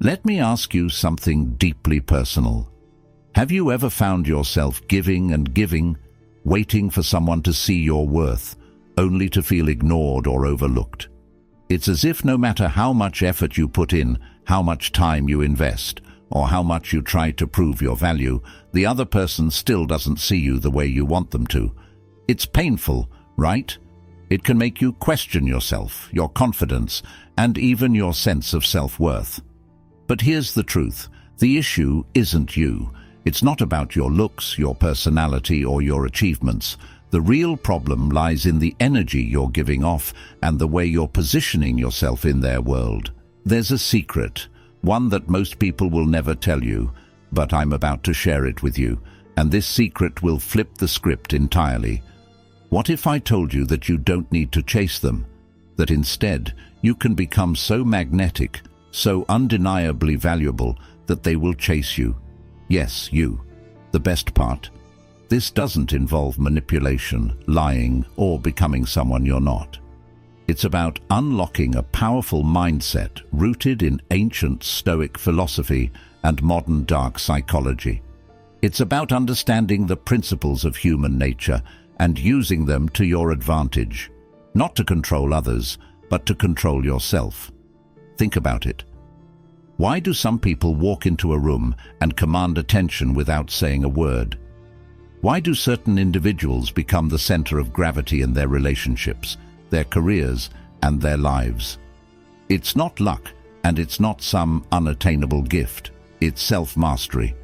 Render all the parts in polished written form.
Let me ask you something deeply personal. Have you ever found yourself giving and giving, waiting for someone to see your worth, only to feel ignored or overlooked? It's as if no matter how much effort you put in, how much time you invest, or how much you try to prove your value, the other person still doesn't see you the way you want them to. It's painful, right? It can make you question yourself, your confidence, and even your sense of self-worth. But here's the truth. The issue isn't you. It's not about your looks, your personality, or your achievements. The real problem lies in the energy you're giving off and the way you're positioning yourself in their world. There's a secret, one that most people will never tell you, but I'm about to share it with you, and this secret will flip the script entirely. What if I told you that you don't need to chase them, that instead you can become so magnetic, so undeniably valuable that they will chase you? Yes, you. The best part. This doesn't involve manipulation, lying, or becoming someone you're not. It's about unlocking a powerful mindset rooted in ancient Stoic philosophy and modern dark psychology. It's about understanding the principles of human nature and using them to your advantage, not to control others, but to control yourself. Think about it. Why do some people walk into a room and command attention without saying a word? Why do certain individuals become the center of gravity in their relationships, their careers, and their lives? It's not luck, and it's not some unattainable gift. It's self-mastery.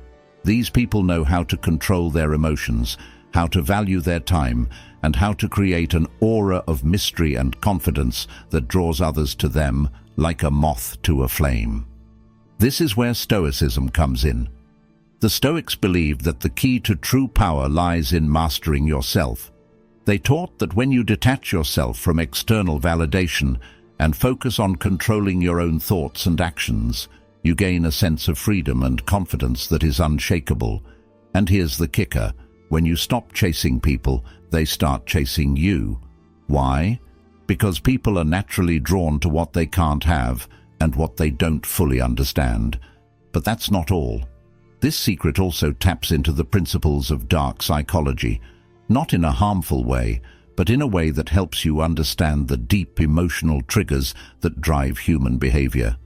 These people know how to control their emotions, how to value their time, and how to create an aura of mystery and confidence that draws others to them like a moth to a flame. This is where Stoicism comes in. The Stoics believed that the key to true power lies in mastering yourself. They taught that when you detach yourself from external validation and focus on controlling your own thoughts and actions, you gain a sense of freedom and confidence that is unshakable. And here's the kicker. When you stop chasing people, they start chasing you. Why? Because people are naturally drawn to what they can't have and what they don't fully understand. But that's not all. This secret also taps into the principles of dark psychology, not in a harmful way, but in a way that helps you understand the deep emotional triggers that drive human behavior.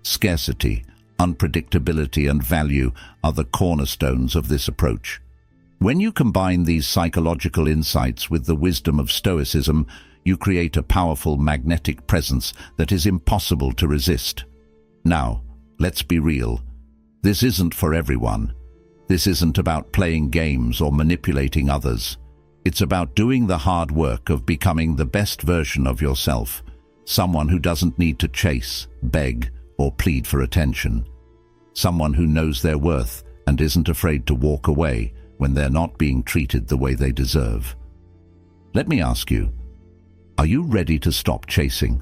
Scarcity, unpredictability, and value are the cornerstones of this approach. When you combine these psychological insights with the wisdom of Stoicism, you create a powerful magnetic presence that is impossible to resist. Now, let's be real. This isn't for everyone. This isn't about playing games or manipulating others. It's about doing the hard work of becoming the best version of yourself, someone who doesn't need to chase, beg, or plead for attention. Someone who knows their worth and isn't afraid to walk away when they're not being treated the way they deserve. Let me ask you, are you ready to stop chasing?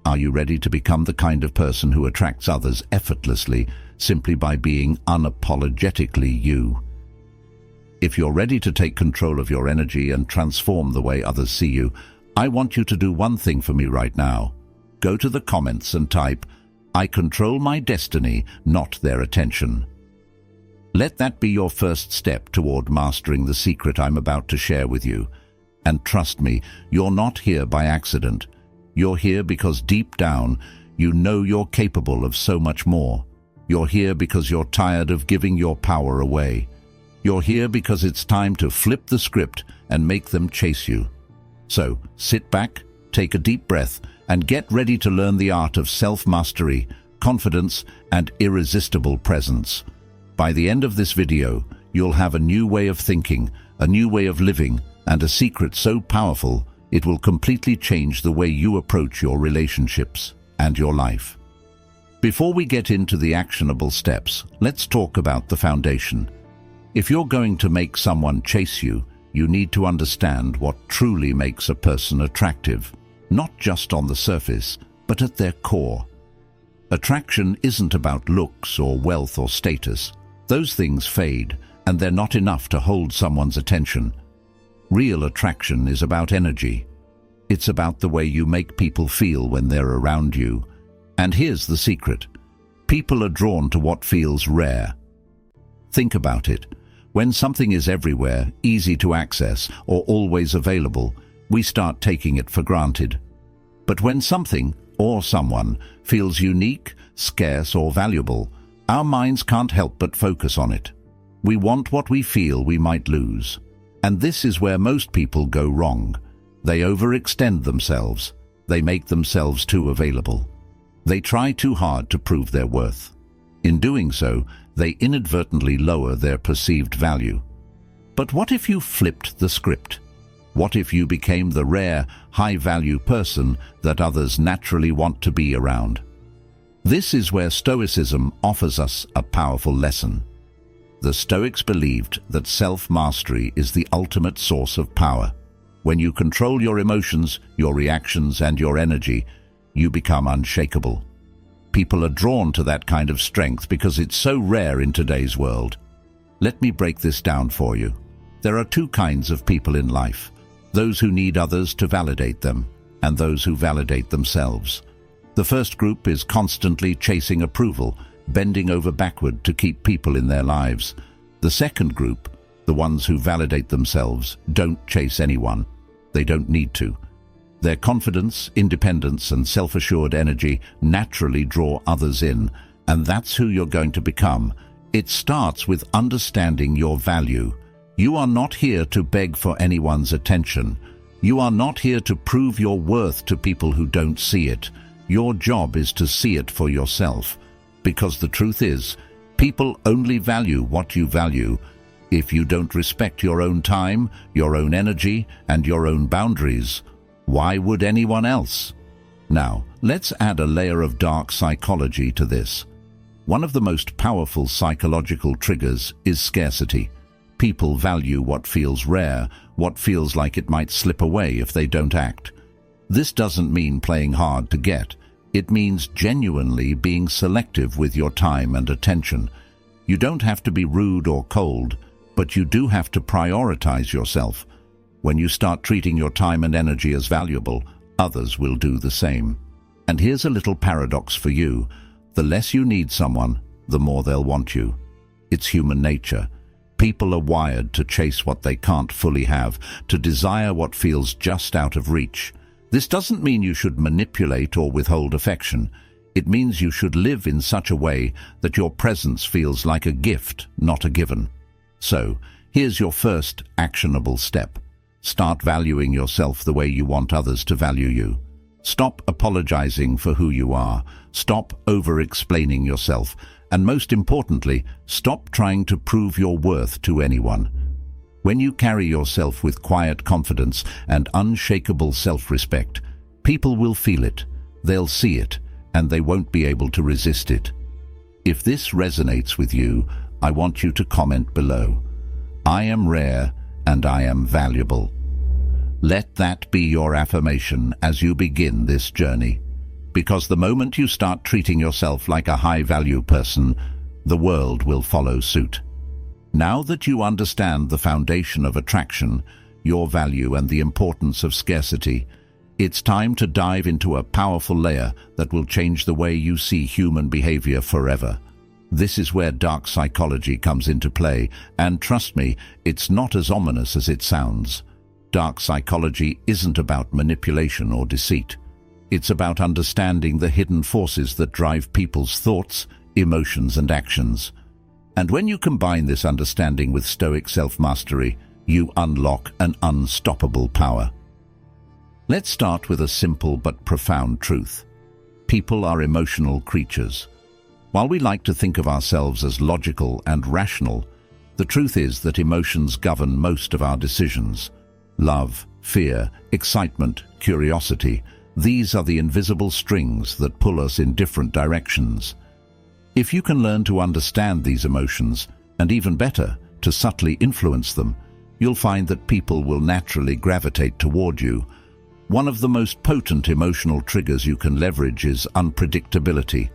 Are you ready to become the kind of person who attracts others effortlessly simply by being unapologetically you? If you're ready to take control of your energy and transform the way others see you, I want you to do one thing for me right now. Go to the comments and type, "I control my destiny, not their attention." Let that be your first step toward mastering the secret I'm about to share with you. And trust me, you're not here by accident. You're here because deep down, you know you're capable of so much more. You're here because you're tired of giving your power away. You're here because it's time to flip the script and make them chase you. So, sit back, take a deep breath, and get ready to learn the art of self-mastery, confidence, and irresistible presence. By the end of this video, you'll have a new way of thinking, a new way of living, and a secret so powerful it will completely change the way you approach your relationships and your life. Before we get into the actionable steps, let's talk about the foundation. If you're going to make someone chase you, you need to understand what truly makes a person attractive, not just on the surface, but at their core. Attraction isn't about looks or wealth or status. Those things fade, and they're not enough to hold someone's attention. Real attraction is about energy. It's about the way you make people feel when they're around you. And here's the secret. People are drawn to what feels rare. Think about it. When something is everywhere, easy to access, or always available, we start taking it for granted. But when something, or someone, feels unique, scarce, or valuable, our minds can't help but focus on it. We want what we feel we might lose. And this is where most people go wrong. They overextend themselves. They make themselves too available. They try too hard to prove their worth. In doing so, they inadvertently lower their perceived value. But what if you flipped the script? What if you became the rare, high-value person that others naturally want to be around? This is where Stoicism offers us a powerful lesson. The Stoics believed that self-mastery is the ultimate source of power. When you control your emotions, your reactions, and your energy, you become unshakable. People are drawn to that kind of strength because it's so rare in today's world. Let me break this down for you. There are two kinds of people in life: those who need others to validate them, and those who validate themselves. The first group is constantly chasing approval, bending over backward to keep people in their lives. The second group, the ones who validate themselves, don't chase anyone. They don't need to. Their confidence, independence, and self-assured energy naturally draw others in, and that's who you're going to become. It starts with understanding your value. You are not here to beg for anyone's attention. You are not here to prove your worth to people who don't see it. Your job is to see it for yourself. Because the truth is, people only value what you value. If you don't respect your own time, your own energy, and your own boundaries, why would anyone else? Now, let's add a layer of dark psychology to this. One of the most powerful psychological triggers is scarcity. People value what feels rare, what feels like it might slip away if they don't act. This doesn't mean playing hard to get. It means genuinely being selective with your time and attention. You don't have to be rude or cold, but you do have to prioritize yourself. When you start treating your time and energy as valuable, others will do the same. And here's a little paradox for you. The less you need someone, the more they'll want you. It's human nature. People are wired to chase what they can't fully have, to desire what feels just out of reach. This doesn't mean you should manipulate or withhold affection. It means you should live in such a way that your presence feels like a gift, not a given. So, here's your first actionable step. Start valuing yourself the way you want others to value you. Stop apologizing for who you are. Stop over-explaining yourself. And most importantly, stop trying to prove your worth to anyone. When you carry yourself with quiet confidence and unshakable self-respect, people will feel it, they'll see it, and they won't be able to resist it. If this resonates with you, I want you to comment below. I am rare and I am valuable. Let that be your affirmation as you begin this journey. Because the moment you start treating yourself like a high-value person, the world will follow suit. Now that you understand the foundation of attraction, your value, and the importance of scarcity, it's time to dive into a powerful layer that will change the way you see human behavior forever. This is where dark psychology comes into play, and trust me, it's not as ominous as it sounds. Dark psychology isn't about manipulation or deceit. It's about understanding the hidden forces that drive people's thoughts, emotions, and actions. And when you combine this understanding with Stoic self-mastery, you unlock an unstoppable power. Let's start with a simple but profound truth. People are emotional creatures. While we like to think of ourselves as logical and rational, the truth is that emotions govern most of our decisions. Love, fear, excitement, curiosity, these are the invisible strings that pull us in different directions. If you can learn to understand these emotions, and even better, to subtly influence them, you'll find that people will naturally gravitate toward you. One of the most potent emotional triggers you can leverage is unpredictability.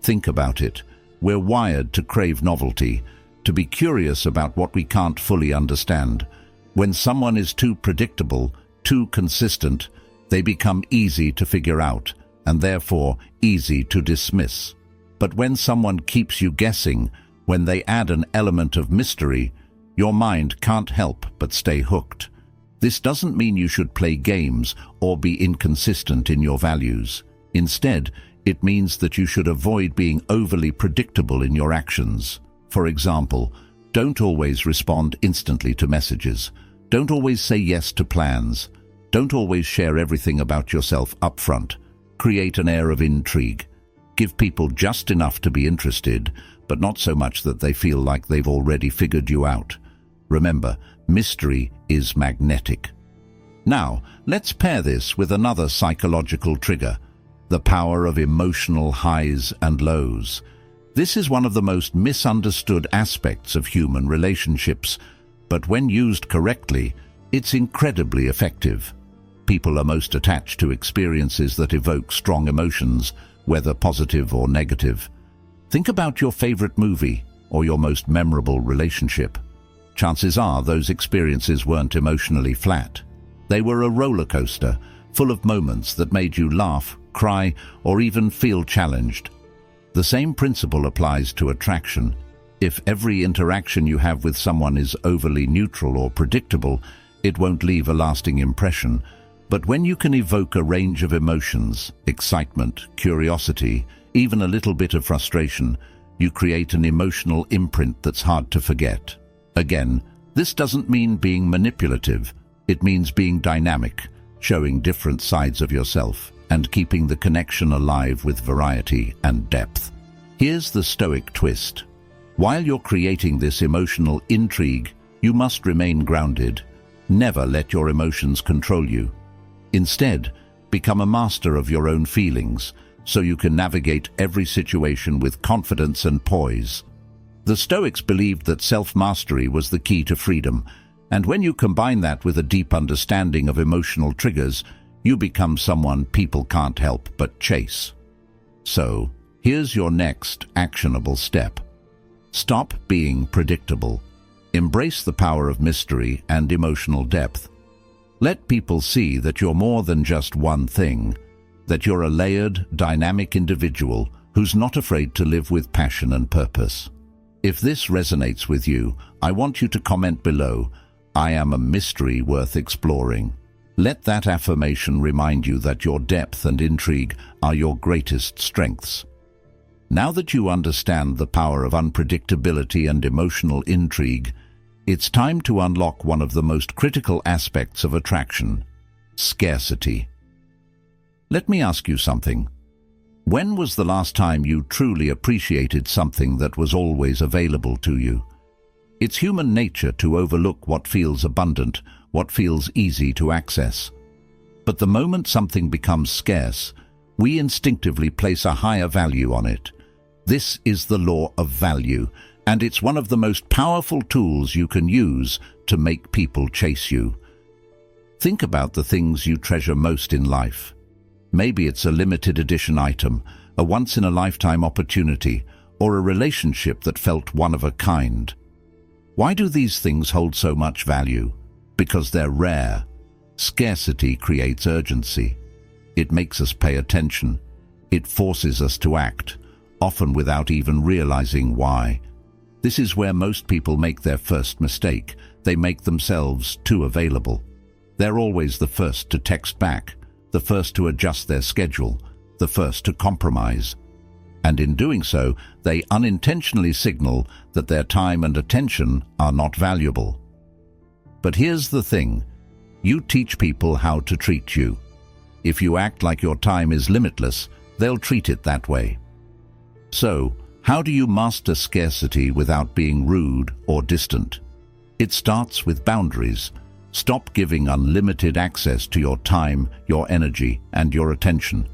Think about it. We're wired to crave novelty, to be curious about what we can't fully understand. When someone is too predictable, too consistent, they become easy to figure out, and therefore easy to dismiss. But when someone keeps you guessing, when they add an element of mystery, your mind can't help but stay hooked. This doesn't mean you should play games or be inconsistent in your values. Instead, it means that you should avoid being overly predictable in your actions. For example, don't always respond instantly to messages. Don't always say yes to plans. Don't always share everything about yourself upfront. Create an air of intrigue. Give people just enough to be interested, but not so much that they feel like they've already figured you out. Remember, mystery is magnetic. Now, let's pair this with another psychological trigger, the power of emotional highs and lows. This is one of the most misunderstood aspects of human relationships, but when used correctly, it's incredibly effective. People are most attached to experiences that evoke strong emotions, whether positive or negative. Think about your favorite movie or your most memorable relationship. Chances are those experiences weren't emotionally flat. They were a roller coaster, full of moments that made you laugh, cry, or even feel challenged. The same principle applies to attraction. If every interaction you have with someone is overly neutral or predictable, it won't leave a lasting impression. But when you can evoke a range of emotions, excitement, curiosity, even a little bit of frustration, you create an emotional imprint that's hard to forget. Again, this doesn't mean being manipulative. It means being dynamic, showing different sides of yourself, and keeping the connection alive with variety and depth. Here's the Stoic twist. While you're creating this emotional intrigue, you must remain grounded. Never let your emotions control you. Instead, become a master of your own feelings, so you can navigate every situation with confidence and poise. The Stoics believed that self-mastery was the key to freedom, and when you combine that with a deep understanding of emotional triggers, you become someone people can't help but chase. So, here's your next actionable step. Stop being predictable. Embrace the power of mystery and emotional depth. Let people see that you're more than just one thing, that you're a layered, dynamic individual who's not afraid to live with passion and purpose. If this resonates with you, I want you to comment below, "I am a mystery worth exploring." Let that affirmation remind you that your depth and intrigue are your greatest strengths. Now that you understand the power of unpredictability and emotional intrigue, it's time to unlock one of the most critical aspects of attraction: scarcity. Let me ask you something. When was the last time you truly appreciated something that was always available to you? It's human nature to overlook what feels abundant, what feels easy to access. But the moment something becomes scarce, we instinctively place a higher value on it. This is the law of value, and it's one of the most powerful tools you can use to make people chase you. Think about the things you treasure most in life. Maybe it's a limited edition item, a once-in-a-lifetime opportunity, or a relationship that felt one of a kind. Why do these things hold so much value? Because they're rare. Scarcity creates urgency. It makes us pay attention. It forces us to act, often without even realizing why. This is where most people make their first mistake. They make themselves too available. They're always the first to text back, the first to adjust their schedule, the first to compromise. And in doing so, they unintentionally signal that their time and attention are not valuable. But here's the thing. You teach people how to treat you. If you act like your time is limitless, they'll treat it that way. So, how do you master scarcity without being rude or distant? It starts with boundaries. Stop giving unlimited access to your time, your energy, and your attention.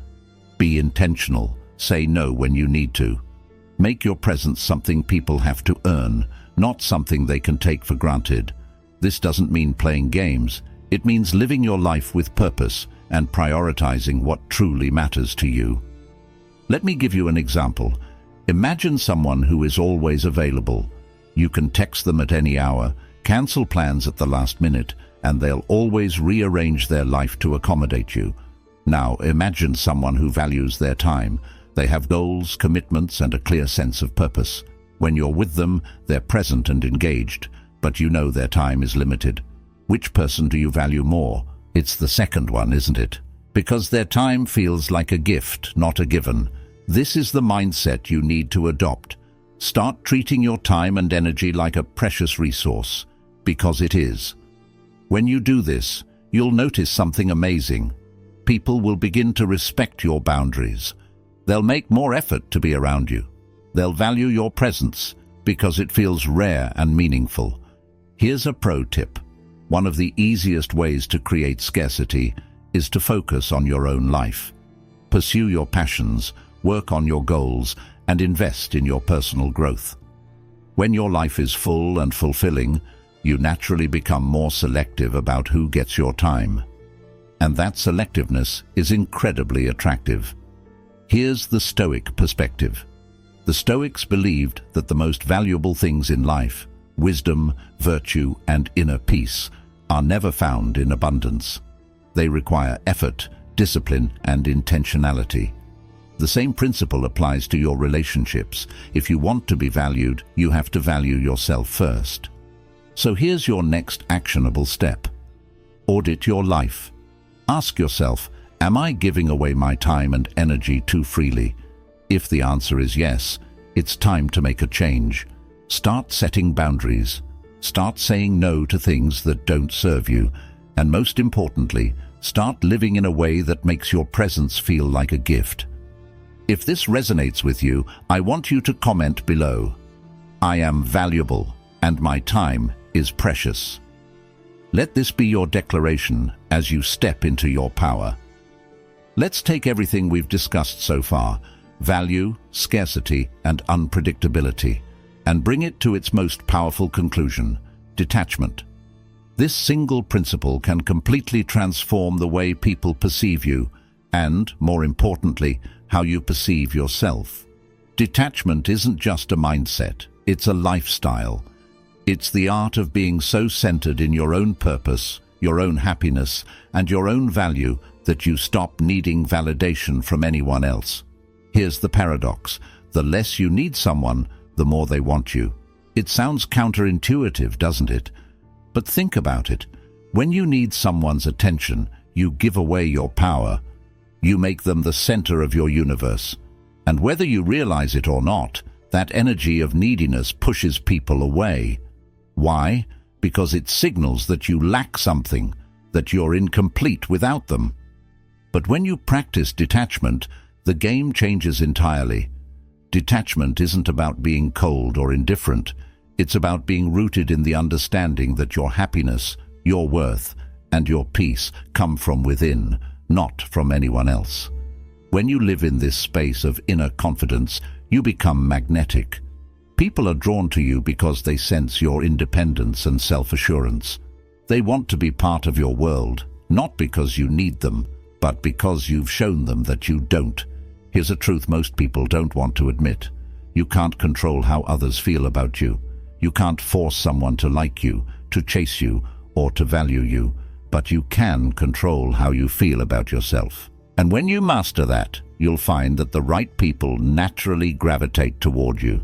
Be intentional. Say no when you need to. Make your presence something people have to earn, not something they can take for granted. This doesn't mean playing games. It means living your life with purpose and prioritizing what truly matters to you. Let me give you an example. Imagine someone who is always available. You can text them at any hour, cancel plans at the last minute, and they'll always rearrange their life to accommodate you. Now imagine someone who values their time, They have goals, commitments, and a clear sense of purpose. When you're with them, they're present and engaged, but you know their time is limited. Which person do you value more? It's the second one, isn't it? Because their time feels like a gift, not a given. This is the mindset you need to adopt. Start treating your time and energy like a precious resource, because it is. When you do this, you'll notice something amazing. People will begin to respect your boundaries. They'll make more effort to be around you. They'll value your presence because it feels rare and meaningful. Here's a pro tip. One of the easiest ways to create scarcity is to focus on your own life. Pursue your passions, work on your goals, and invest in your personal growth. When your life is full and fulfilling, you naturally become more selective about who gets your time. And that selectiveness is incredibly attractive. Here's the Stoic perspective. The Stoics believed that the most valuable things in life, wisdom, virtue, and inner peace, are never found in abundance. They require effort, discipline, and intentionality. The same principle applies to your relationships. If you want to be valued, you have to value yourself first. So here's your next actionable step. Audit your life. Ask yourself, am I giving away my time and energy too freely? If the answer is yes, it's time to make a change. Start setting boundaries. Start saying no to things that don't serve you. And most importantly, start living in a way that makes your presence feel like a gift. If this resonates with you, I want you to comment below. I am valuable, and my time is precious. Let this be your declaration as you step into your power. Let's take everything we've discussed so far, value, scarcity, and unpredictability, and bring it to its most powerful conclusion, detachment. This single principle can completely transform the way people perceive you and, more importantly, how you perceive yourself. Detachment isn't just a mindset, it's a lifestyle. It's the art of being so centered in your own purpose, your own happiness, and your own value that you stop needing validation from anyone else. Here's the paradox. The less you need someone, the more they want you. It sounds counterintuitive, doesn't it? But think about it. When you need someone's attention, you give away your power. You make them the center of your universe. And whether you realize it or not, that energy of neediness pushes people away. Why? Because it signals that you lack something, that you're incomplete without them. But when you practice detachment, the game changes entirely. Detachment isn't about being cold or indifferent. It's about being rooted in the understanding that your happiness, your worth, and your peace come from within, not from anyone else. When you live in this space of inner confidence, you become magnetic. People are drawn to you because they sense your independence and self-assurance. They want to be part of your world, not because you need them, but because you've shown them that you don't. Here's a truth most people don't want to admit. You can't control how others feel about you. You can't force someone to like you, to chase you, or to value you, but you can control how you feel about yourself. And when you master that, you'll find that the right people naturally gravitate toward you.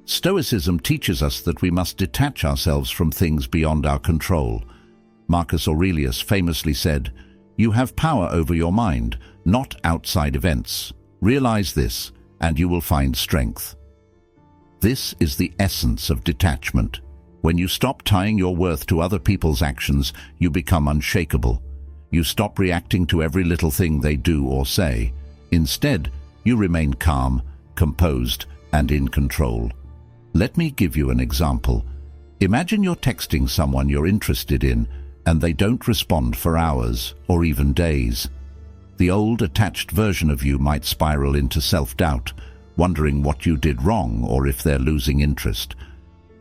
Stoicism teaches us that we must detach ourselves from things beyond our control. Marcus Aurelius famously said, "You have power over your mind, not outside events. Realize this, and you will find strength." This is the essence of detachment. When you stop tying your worth to other people's actions, you become unshakable. You stop reacting to every little thing they do or say. Instead, you remain calm, composed, and in control. Let me give you an example. Imagine you're texting someone you're interested in, and they don't respond for hours or even days. The old attached version of you might spiral into self-doubt, wondering what you did wrong or if they're losing interest.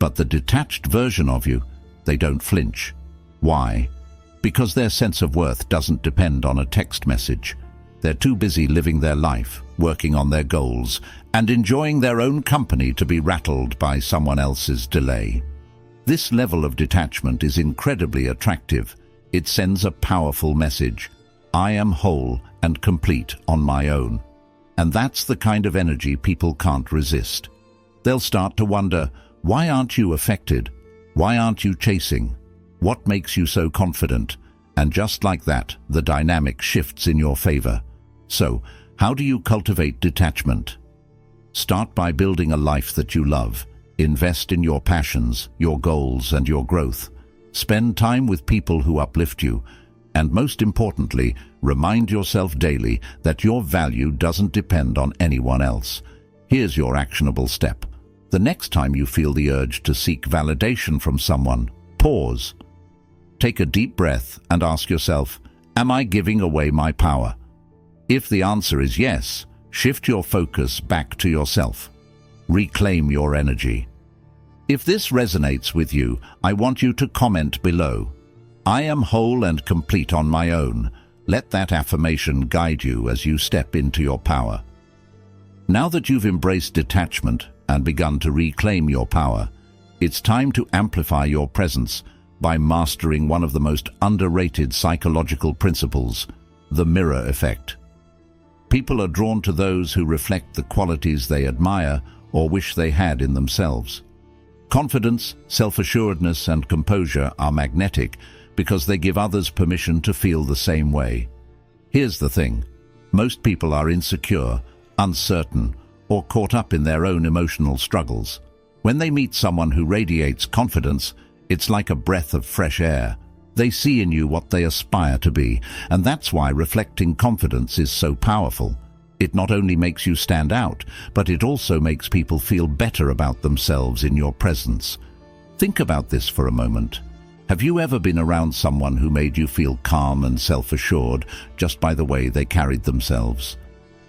But the detached version of you, they don't flinch. Why? Because their sense of worth doesn't depend on a text message. They're too busy living their life, working on their goals, and enjoying their own company to be rattled by someone else's delay. This level of detachment is incredibly attractive. It sends a powerful message. I am whole and complete on my own. And that's the kind of energy people can't resist. They'll start to wonder, why aren't you affected? Why aren't you chasing? What makes you so confident? And just like that, the dynamic shifts in your favor. So, how do you cultivate detachment? Start by building a life that you love. Invest in your passions, your goals, and your growth. Spend time with people who uplift you. And most importantly, remind yourself daily that your value doesn't depend on anyone else. Here's your actionable step. The next time you feel the urge to seek validation from someone, pause. Take a deep breath and ask yourself, am I giving away my power? If the answer is yes, shift your focus back to yourself. Reclaim your energy. If this resonates with you, I want you to comment below. I am whole and complete on my own. Let that affirmation guide you as you step into your power. Now that you've embraced detachment and begun to reclaim your power, it's time to amplify your presence by mastering one of the most underrated psychological principles, the mirror effect. People are drawn to those who reflect the qualities they admire or wish they had in themselves. Confidence, self-assuredness, and composure are magnetic because they give others permission to feel the same way. Here's the thing. Most people are insecure, uncertain, or caught up in their own emotional struggles. When they meet someone who radiates confidence, it's like a breath of fresh air. They see in you what they aspire to be, and that's why reflecting confidence is so powerful. It not only makes you stand out, but it also makes people feel better about themselves in your presence. Think about this for a moment. Have you ever been around someone who made you feel calm and self-assured just by the way they carried themselves?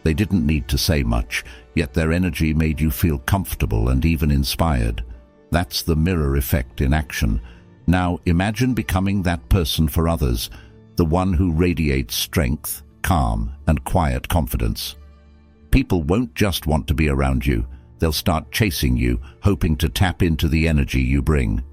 They didn't need to say much, yet their energy made you feel comfortable and even inspired. That's the mirror effect in action. Now imagine becoming that person for others, the one who radiates strength, calm, and quiet confidence. People won't just want to be around you. They'll start chasing you, hoping to tap into the energy you bring.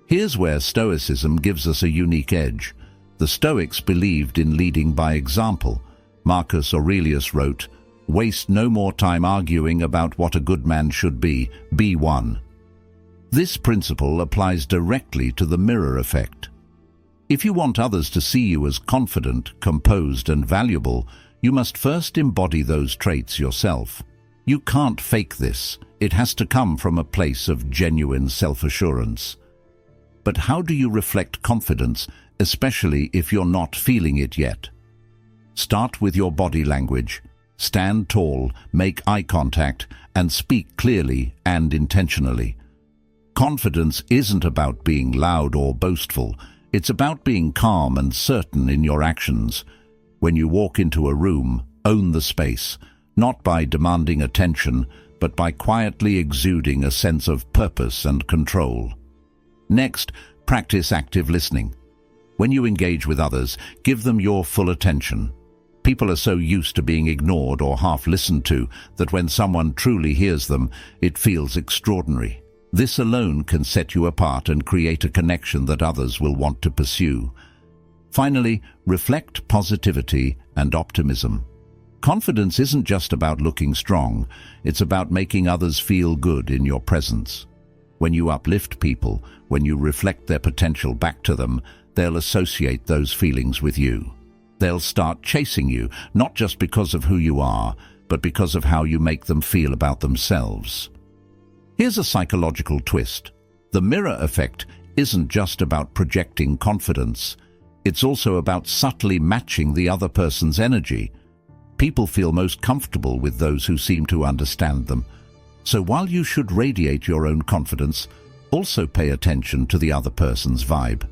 Here's where Stoicism gives us a unique edge. The Stoics believed in leading by example. Marcus Aurelius wrote, "Waste no more time arguing about what a good man should be one." This principle applies directly to the mirror effect. If you want others to see you as confident, composed, and valuable, you must first embody those traits yourself. You can't fake this. It has to come from a place of genuine self-assurance. But how do you reflect confidence, especially if you're not feeling it yet? Start with your body language. Stand tall, make eye contact, and speak clearly and intentionally. Confidence isn't about being loud or boastful. It's about being calm and certain in your actions. When you walk into a room, own the space, not by demanding attention, but by quietly exuding a sense of purpose and control. Next, practice active listening. When you engage with others, give them your full attention. People are so used to being ignored or half listened to that when someone truly hears them, it feels extraordinary. This alone can set you apart and create a connection that others will want to pursue. Finally, reflect positivity and optimism. Confidence isn't just about looking strong, it's about making others feel good in your presence. When you uplift people, when you reflect their potential back to them, they'll associate those feelings with you. They'll start chasing you, not just because of who you are, but because of how you make them feel about themselves. Here's a psychological twist. The mirror effect isn't just about projecting confidence. It's also about subtly matching the other person's energy. People feel most comfortable with those who seem to understand them. So while you should radiate your own confidence, also pay attention to the other person's vibe.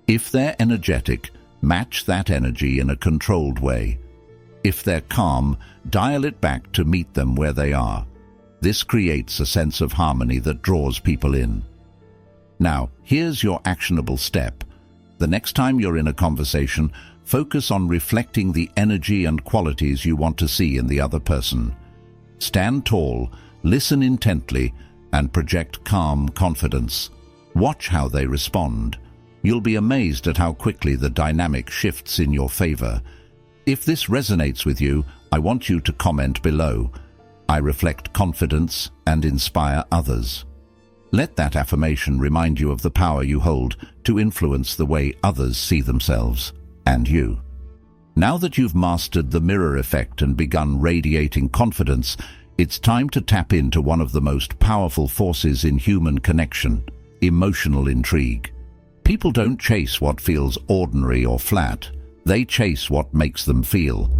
If they're energetic, match that energy in a controlled way. If they're calm, dial it back to meet them where they are. This creates a sense of harmony that draws people in. Now, here's your actionable step. The next time you're in a conversation, focus on reflecting the energy and qualities you want to see in the other person. Stand tall, listen intently, and project calm confidence. Watch how they respond. You'll be amazed at how quickly the dynamic shifts in your favor. If this resonates with you, I want you to comment below. I reflect confidence and inspire others. Let that affirmation remind you of the power you hold to influence the way others see themselves and you. Now that you've mastered the mirror effect and begun radiating confidence, it's time to tap into one of the most powerful forces in human connection: emotional intrigue. People don't chase what feels ordinary or flat. They chase what makes them feel.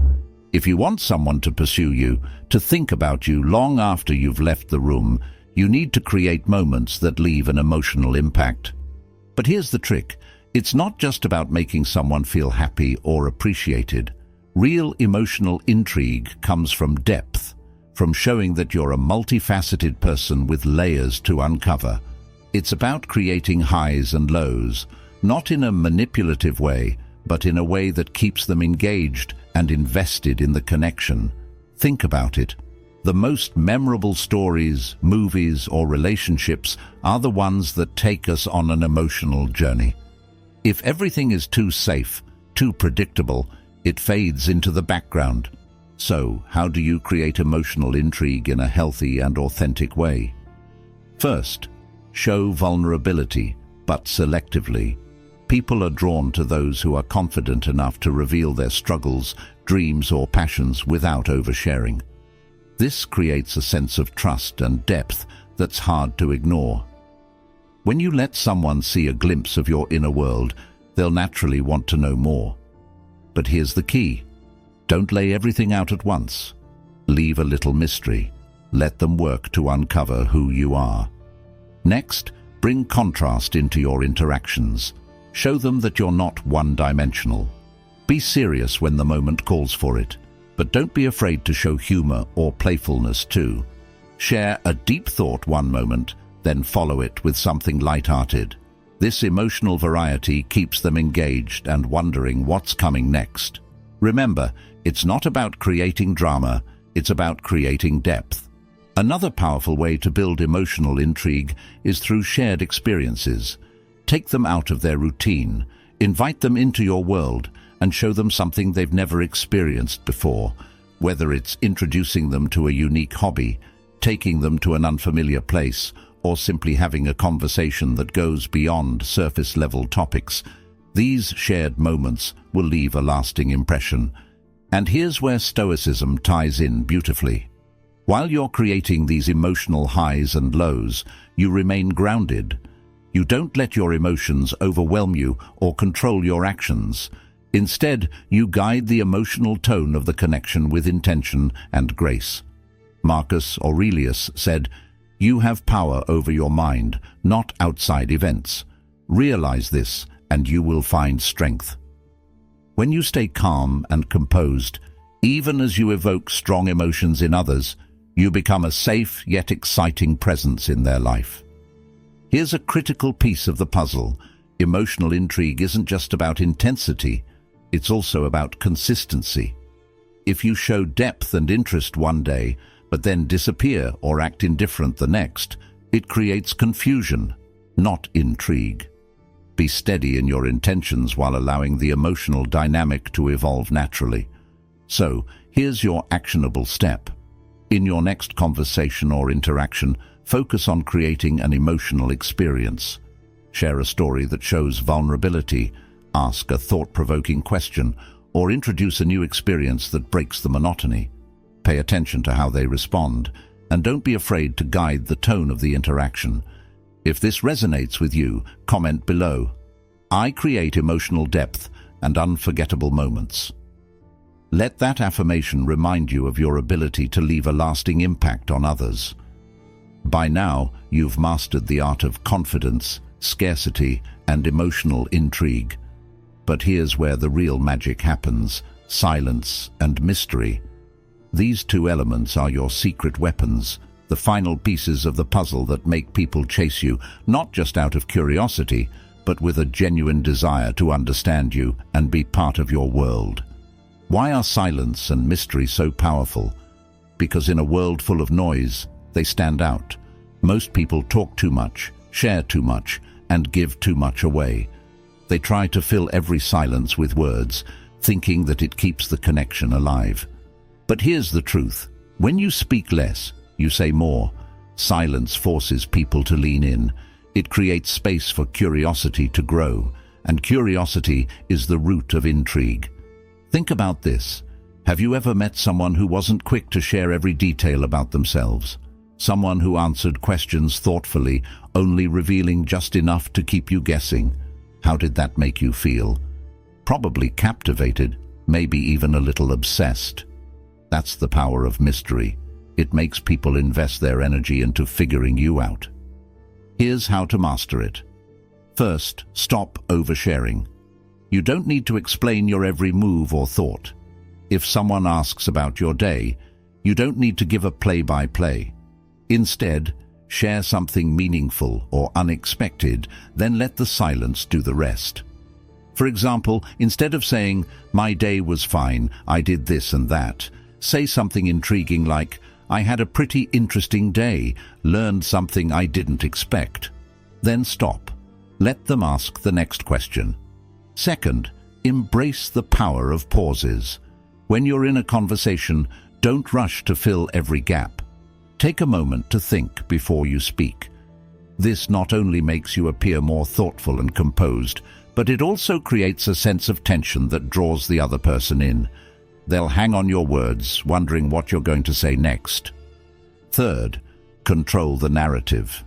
If you want someone to pursue you, to think about you long after you've left the room, you need to create moments that leave an emotional impact. But here's the trick. It's not just about making someone feel happy or appreciated. Real emotional intrigue comes from depth, from showing that you're a multifaceted person with layers to uncover. It's about creating highs and lows, not in a manipulative way, but in a way that keeps them engaged and invested in the connection. Think about it. The most memorable stories, movies, or relationships are the ones that take us on an emotional journey. If everything is too safe, too predictable, it fades into the background. So, how do you create emotional intrigue in a healthy and authentic way? First, show vulnerability, but selectively. People are drawn to those who are confident enough to reveal their struggles, dreams, or passions without oversharing. This creates a sense of trust and depth that's hard to ignore. When you let someone see a glimpse of your inner world, they'll naturally want to know more. But here's the key. Don't lay everything out at once. Leave a little mystery. Let them work to uncover who you are. Next, bring contrast into your interactions. Show them that you're not one-dimensional. Be serious when the moment calls for it, but don't be afraid to show humor or playfulness too. Share a deep thought one moment, then follow it with something light-hearted. This emotional variety keeps them engaged and wondering what's coming next. Remember, it's not about creating drama, it's about creating depth. Another powerful way to build emotional intrigue is through shared experiences. Take them out of their routine, invite them into your world, and show them something they've never experienced before, whether it's introducing them to a unique hobby, taking them to an unfamiliar place, or simply having a conversation that goes beyond surface-level topics. These shared moments will leave a lasting impression. And here's where Stoicism ties in beautifully. While you're creating these emotional highs and lows, you remain grounded. You don't let your emotions overwhelm you or control your actions. Instead, you guide the emotional tone of the connection with intention and grace. Marcus Aurelius said, "You have power over your mind, not outside events. Realize this, and you will find strength." When you stay calm and composed, even as you evoke strong emotions in others, you become a safe yet exciting presence in their life. Here's a critical piece of the puzzle. Emotional intrigue isn't just about intensity, it's also about consistency. If you show depth and interest one day, but then disappear or act indifferent the next, it creates confusion, not intrigue. Be steady in your intentions while allowing the emotional dynamic to evolve naturally. So, here's your actionable step. In your next conversation or interaction, focus on creating an emotional experience. Share a story that shows vulnerability, ask a thought-provoking question, or introduce a new experience that breaks the monotony. Pay attention to how they respond, and don't be afraid to guide the tone of the interaction. If this resonates with you, comment below. I create emotional depth and unforgettable moments. Let that affirmation remind you of your ability to leave a lasting impact on others. By now, you've mastered the art of confidence, scarcity, and emotional intrigue. But here's where the real magic happens: silence and mystery. These two elements are your secret weapons, the final pieces of the puzzle that make people chase you, not just out of curiosity, but with a genuine desire to understand you and be part of your world. Why are silence and mystery so powerful? Because in a world full of noise, they stand out. Most people talk too much, share too much, and give too much away. They try to fill every silence with words, thinking that it keeps the connection alive. But here's the truth. When you speak less, you say more. Silence forces people to lean in. It creates space for curiosity to grow, and curiosity is the root of intrigue. Think about this. Have you ever met someone who wasn't quick to share every detail about themselves? Someone who answered questions thoughtfully, only revealing just enough to keep you guessing? How did that make you feel? Probably captivated, maybe even a little obsessed. That's the power of mystery. It makes people invest their energy into figuring you out. Here's how to master it. First, stop oversharing. You don't need to explain your every move or thought. If someone asks about your day, you don't need to give a play-by-play. Instead, share something meaningful or unexpected, then let the silence do the rest. For example, instead of saying, "My day was fine, I did this and that," say something intriguing like, "I had a pretty interesting day, learned something I didn't expect." Then stop. Let them ask the next question. Second, embrace the power of pauses. When you're in a conversation, don't rush to fill every gap. Take a moment to think before you speak. This not only makes you appear more thoughtful and composed, but it also creates a sense of tension that draws the other person in. They'll hang on your words, wondering what you're going to say next. Third, control the narrative.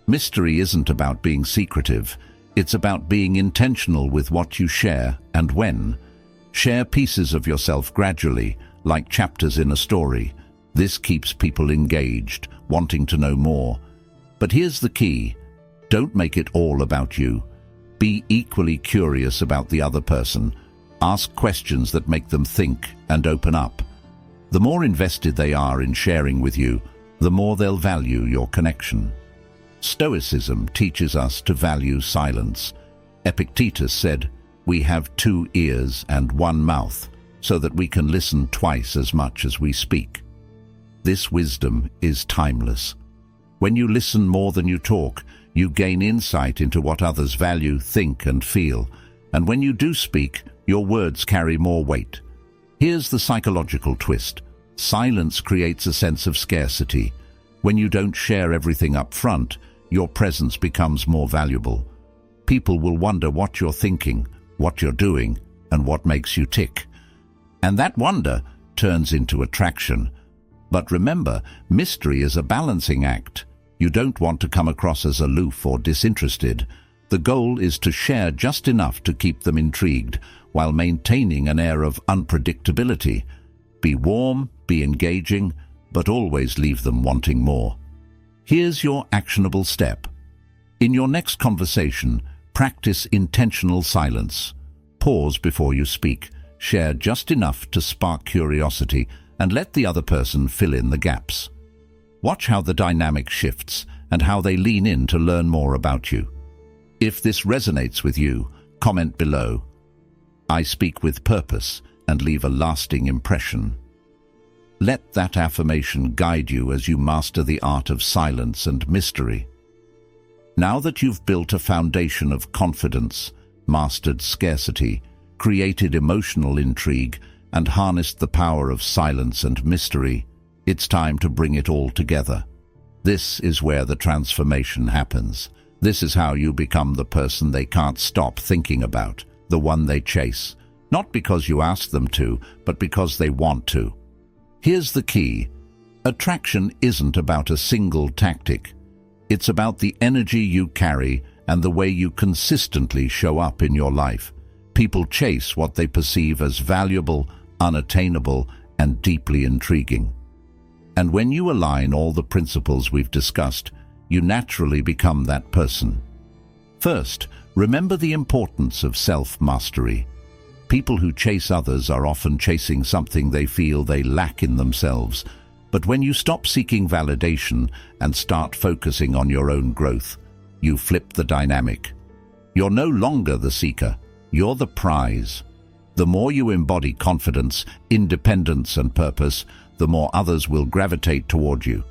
Mystery isn't about being secretive. It's about being intentional with what you share and when. Share pieces of yourself gradually, like chapters in a story. This keeps people engaged, wanting to know more. But here's the key. Don't make it all about you. Be equally curious about the other person. Ask questions that make them think and open up. The more invested they are in sharing with you, the more they'll value your connection. Stoicism teaches us to value silence. Epictetus said, "We have 2 ears and 1 mouth, so that we can listen twice as much as we speak." This wisdom is timeless. When you listen more than you talk, you gain insight into what others value, think, and feel. And when you do speak, your words carry more weight. Here's the psychological twist. Silence creates a sense of scarcity. When you don't share everything up front, your presence becomes more valuable. People will wonder what you're thinking, what you're doing, and what makes you tick. And that wonder turns into attraction. But remember, mystery is a balancing act. You don't want to come across as aloof or disinterested. The goal is to share just enough to keep them intrigued, while maintaining an air of unpredictability. Be warm, be engaging, but always leave them wanting more. Here's your actionable step. In your next conversation, practice intentional silence. Pause before you speak. Share just enough to spark curiosity and let the other person fill in the gaps. Watch how the dynamic shifts and how they lean in to learn more about you. If this resonates with you, comment below. I speak with purpose and leave a lasting impression. Let that affirmation guide you as you master the art of silence and mystery. Now that you've built a foundation of confidence, mastered scarcity, created emotional intrigue, and harnessed the power of silence and mystery, it's time to bring it all together. This is where the transformation happens. This is how you become the person they can't stop thinking about, the one they chase, not because you ask them to, but because they want to. Here's the key. Attraction isn't about a single tactic. It's about the energy you carry and the way you consistently show up in your life. People chase what they perceive as valuable, unattainable, and deeply intriguing. And when you align all the principles we've discussed, you naturally become that person. First, remember the importance of self-mastery. People who chase others are often chasing something they feel they lack in themselves. But when you stop seeking validation and start focusing on your own growth, you flip the dynamic. You're no longer the seeker, you're the prize. The more you embody confidence, independence, and purpose, the more others will gravitate toward you.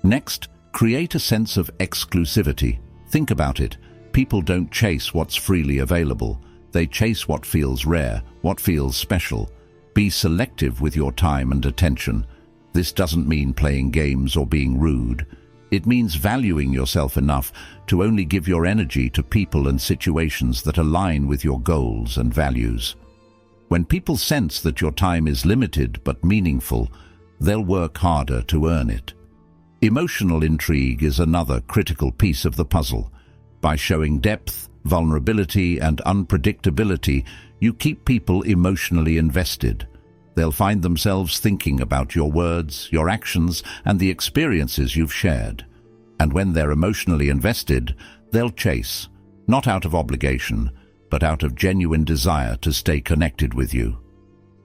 Next, create a sense of exclusivity. Think about it. People don't chase what's freely available. They chase what feels rare, what feels special. Be selective with your time and attention. This doesn't mean playing games or being rude. It means valuing yourself enough to only give your energy to people and situations that align with your goals and values. When people sense that your time is limited but meaningful, they'll work harder to earn it. Emotional intrigue is another critical piece of the puzzle. By showing depth, vulnerability, and unpredictability, you keep people emotionally invested. They'll find themselves thinking about your words, your actions, and the experiences you've shared. And when they're emotionally invested, they'll chase, not out of obligation, but out of genuine desire to stay connected with you.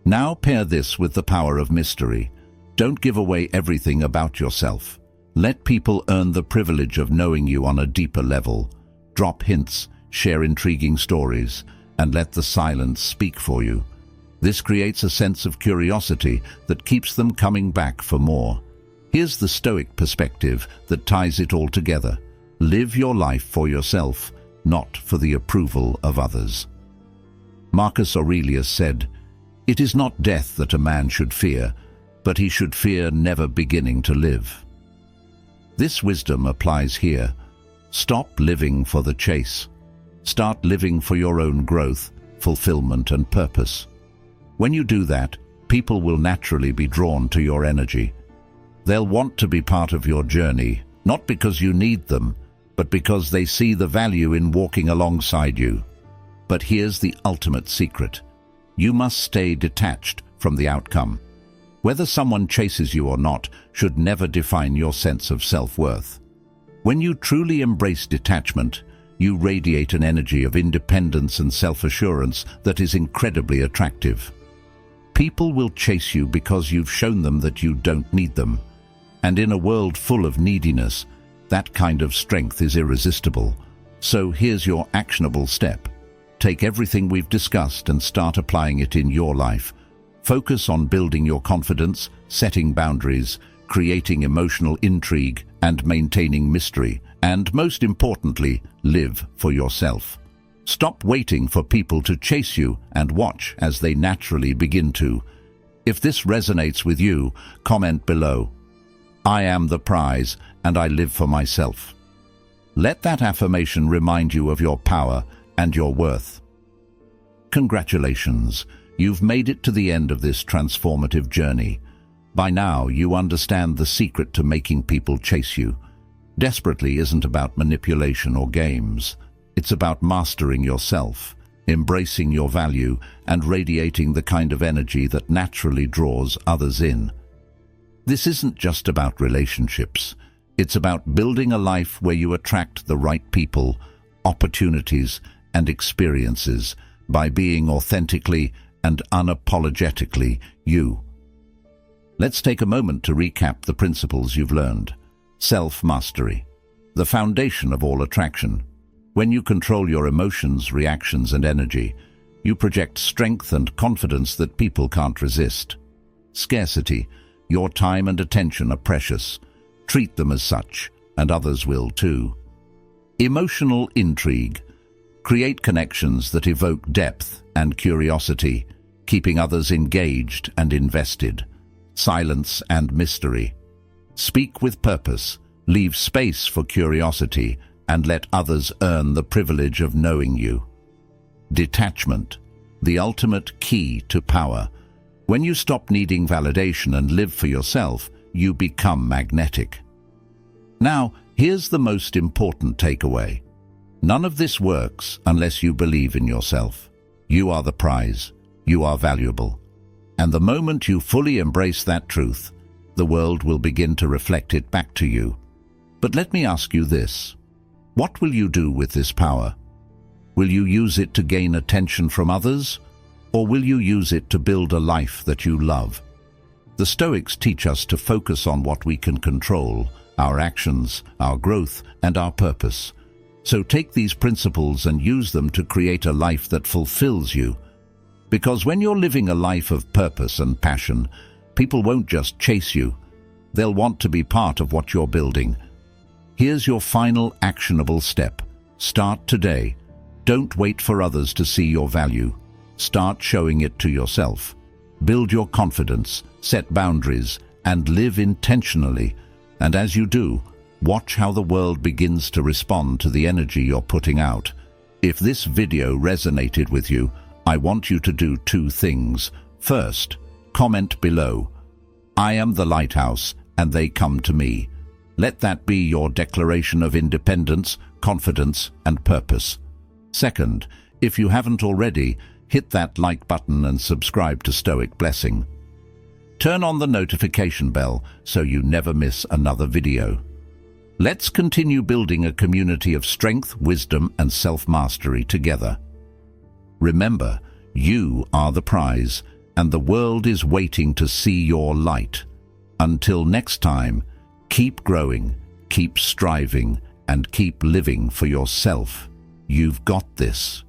Now pair this with the power of mystery. Don't give away everything about yourself. Let people earn the privilege of knowing you on a deeper level. Drop hints, share intriguing stories, and let the silence speak for you. This creates a sense of curiosity that keeps them coming back for more. Here's the Stoic perspective that ties it all together. Live your life for yourself, not for the approval of others. Marcus Aurelius said, "It is not death that a man should fear, but he should fear never beginning to live." This wisdom applies here. Stop living for the chase. Start living for your own growth, fulfillment, and purpose. When you do that, people will naturally be drawn to your energy. They'll want to be part of your journey, not because you need them, but because they see the value in walking alongside you. But here's the ultimate secret. You must stay detached from the outcome. Whether someone chases you or not should never define your sense of self-worth. When you truly embrace detachment, you radiate an energy of independence and self-assurance that is incredibly attractive. People will chase you because you've shown them that you don't need them. And in a world full of neediness, that kind of strength is irresistible. So here's your actionable step. Take everything we've discussed and start applying it in your life. Focus on building your confidence, setting boundaries, creating emotional intrigue, and maintaining mystery. And most importantly, live for yourself. Stop waiting for people to chase you and watch as they naturally begin to. If this resonates with you, comment below. I am the prize and I live for myself. Let that affirmation remind you of your power and your worth. Congratulations, you've made it to the end of this transformative journey. By now, you understand the secret to making people chase you. Desperately isn't about manipulation or games. It's about mastering yourself, embracing your value, and radiating the kind of energy that naturally draws others in. This isn't just about relationships. It's about building a life where you attract the right people, opportunities, and experiences by being authentically and unapologetically you. Let's take a moment to recap the principles you've learned. Self-mastery, the foundation of all attraction. When you control your emotions, reactions, and energy, you project strength and confidence that people can't resist. Scarcity, your time and attention are precious. Treat them as such, and others will too. Emotional intrigue, create connections that evoke depth and curiosity, keeping others engaged and invested. Silence and mystery, speak with purpose, leave space for curiosity, and let others earn the privilege of knowing you. Detachment, the ultimate key to power. When you stop needing validation and live for yourself, you become magnetic. Now, here's the most important takeaway. None of this works unless you believe in yourself. You are the prize. You are valuable. And the moment you fully embrace that truth, the world will begin to reflect it back to you. But let me ask you this. What will you do with this power? Will you use it to gain attention from others? Or will you use it to build a life that you love? The Stoics teach us to focus on what we can control, our actions, our growth, and our purpose. So take these principles and use them to create a life that fulfills you. Because when you're living a life of purpose and passion, people won't just chase you. They'll want to be part of what you're building. Here's your final actionable step. Start today. Don't wait for others to see your value. Start showing it to yourself. Build your confidence, set boundaries, and live intentionally. And as you do, watch how the world begins to respond to the energy you're putting out. If this video resonated with you, I want you to do two things. First, comment below, "I am the lighthouse, and they come to me." Let that be your declaration of independence, confidence, and purpose. Second, if you haven't already, hit that like button and subscribe to Stoic Blessing. Turn on the notification bell so you never miss another video. Let's continue building a community of strength, wisdom, and self-mastery together. Remember, you are the prize, and the world is waiting to see your light. Until next time, keep growing, keep striving, and keep living for yourself. You've got this.